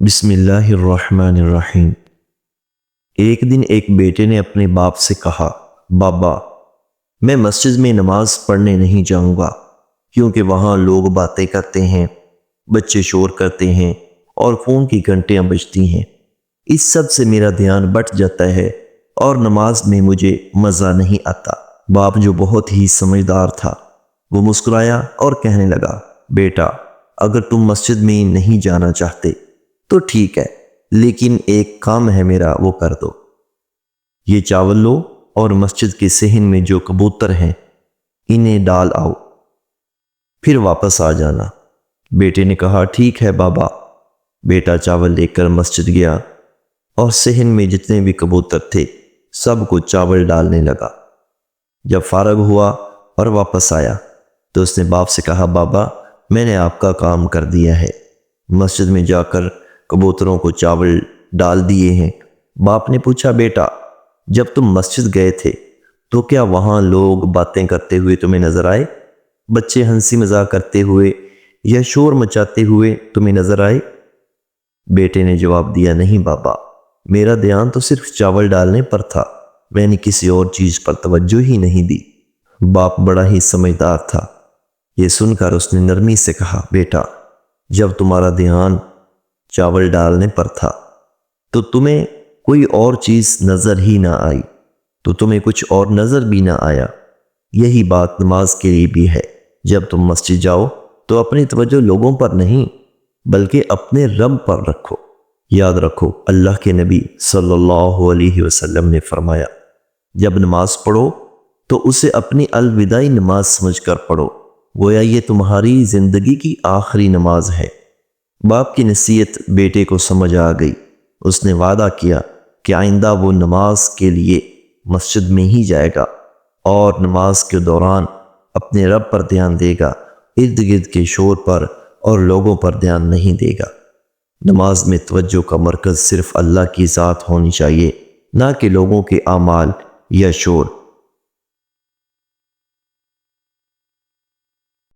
بسم اللہ الرحمن الرحیم۔ ایک دن ایک بیٹے نے اپنے باپ سے کہا، بابا میں مسجد میں نماز پڑھنے نہیں جاؤں گا کیونکہ وہاں لوگ باتیں کرتے ہیں، بچے شور کرتے ہیں اور فون کی گھنٹیاں بجتی ہیں۔ اس سب سے میرا دھیان بٹ جاتا ہے اور نماز میں مجھے مزہ نہیں آتا۔ باپ جو بہت ہی سمجھدار تھا وہ مسکرایا اور کہنے لگا، بیٹا اگر تم مسجد میں نہیں جانا چاہتے تو ٹھیک ہے، لیکن ایک کام ہے میرا، وہ کر دو۔ یہ چاول لو اور مسجد کے صحن میں جو کبوتر ہیں انہیں ڈال آؤ، پھر واپس آ جانا۔ بیٹے نے کہا، ٹھیک ہے بابا۔ بیٹا چاول لے کر مسجد گیا اور صحن میں جتنے بھی کبوتر تھے سب کو چاول ڈالنے لگا۔ جب فارغ ہوا اور واپس آیا تو اس نے باپ سے کہا، بابا میں نے آپ کا کام کر دیا ہے، مسجد میں جا کر کبوتروں کو چاول ڈال دیے ہیں۔ باپ نے پوچھا، بیٹا جب تم مسجد گئے تھے تو کیا وہاں لوگ باتیں کرتے ہوئے تمہیں نظر آئے؟ بچے ہنسی مذاق کرتے ہوئے یا شور مچاتے ہوئے تمہیں نظر آئے؟ بیٹے نے جواب دیا، نہیں بابا، میرا دھیان تو صرف چاول ڈالنے پر تھا، میں نے کسی اور چیز پر توجہ ہی نہیں دی۔ باپ بڑا ہی سمجھدار تھا۔ یہ سن کر اس نے نرمی سے کہا، بیٹا جب تمہارا دھیان چاول ڈالنے پر تھا تو تمہیں کوئی اور چیز نظر ہی نہ آئی، تو تمہیں کچھ اور نظر بھی نہ آیا۔ یہی بات نماز کے لیے بھی ہے۔ جب تم مسجد جاؤ تو اپنی توجہ لوگوں پر نہیں بلکہ اپنے رب پر رکھو۔ یاد رکھو، اللہ کے نبی صلی اللہ علیہ وسلم نے فرمایا، جب نماز پڑھو تو اسے اپنی الوداعی نماز سمجھ کر پڑھو، گویا یہ تمہاری زندگی کی آخری نماز ہے۔ باپ کی نصیحت بیٹے کو سمجھ آ گئی۔ اس نے وعدہ کیا کہ آئندہ وہ نماز کے لیے مسجد میں ہی جائے گا اور نماز کے دوران اپنے رب پر دھیان دے گا، ارد گرد کے شور پر اور لوگوں پر دھیان نہیں دے گا۔ نماز میں توجہ کا مرکز صرف اللہ کی ذات ہونی چاہیے، نہ کہ لوگوں کے اعمال یا شور۔